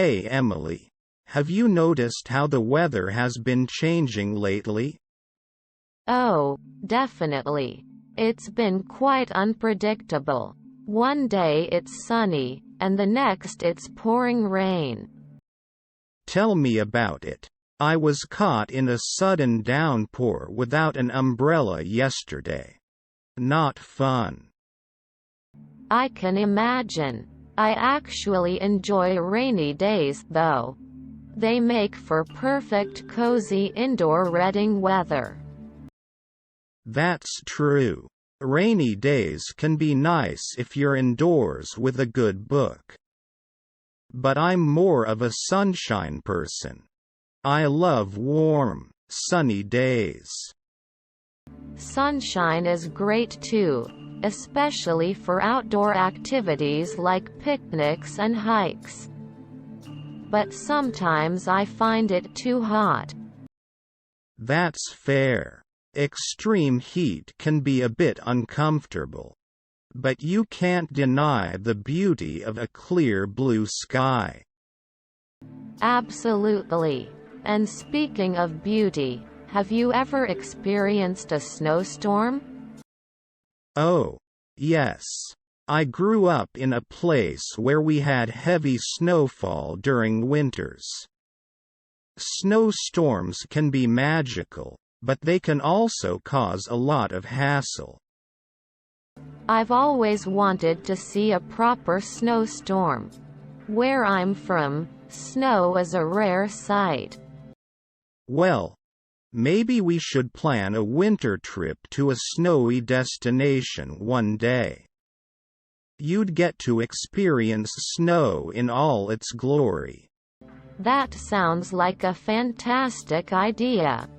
Hey Emily, have you noticed how the weather has been changing lately? Oh, definitely. It's been quite unpredictable. One day it's sunny, and the next it's pouring rain. Tell me about it. I was caught in a sudden downpour without an umbrella yesterday. Not fun. I can imagine. I actually enjoy rainy days though. They make for perfect cozy indoor reading weather. That's true. Rainy days can be nice if you're indoors with a good book. But I'm more of a sunshine person. I love warm, sunny days. Sunshine is great too, especially for outdoor activities like picnics and hikes. But sometimes I find it too hot. That's fair. Extreme heat can be a bit uncomfortable. But you can't deny the beauty of a clear blue sky. Absolutely. And speaking of beauty, have you ever experienced a snowstorm? Oh, yes. I grew up in a place where we had heavy snowfall during winters. Snowstorms can be magical, but they can also cause a lot of hassle. I've always wanted to see a proper snowstorm. Where I'm from, snow is a rare sight. Well, maybe we should plan a winter trip to a snowy destination one day. You'd get to experience snow in all its glory. That sounds like a fantastic idea.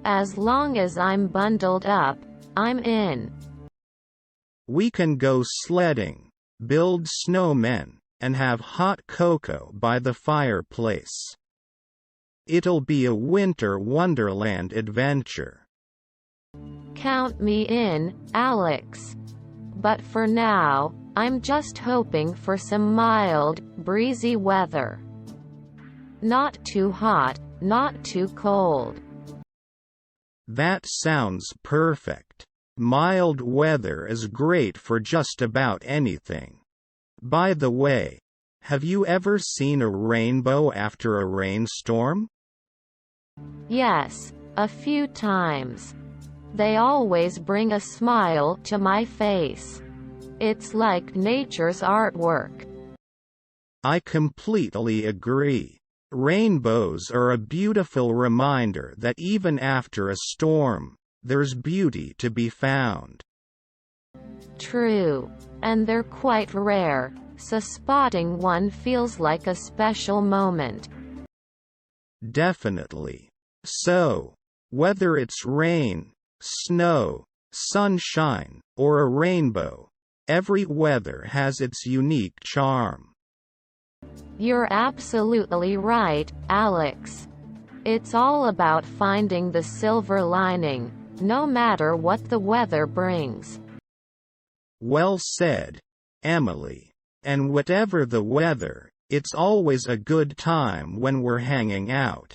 As long as I'm bundled up, I'm in. We can go sledding, build snowmen, and have hot cocoa by the fireplace. It'll be a winter wonderland adventure. Count me in, Alex. But for now, I'm just hoping for some mild, breezy weather. Not too hot, not too cold. That sounds perfect. Mild weather is great for just about anything. By the way, have you ever seen a rainbow after a rainstorm? Yes, a few times. They always bring a smile to my face. It's like nature's artwork. I completely agree. Rainbows are a beautiful reminder that even after a storm, there's beauty to be found. True. And they're quite rare, so spotting one feels like a special moment. Definitely. So, whether it's rain, snow, sunshine, or a rainbow, every weather has its unique charm. You're absolutely right, Alex. It's all about finding the silver lining, no matter what the weather brings. Well said, Emily. And whatever the weather, it's always a good time when we're hanging out.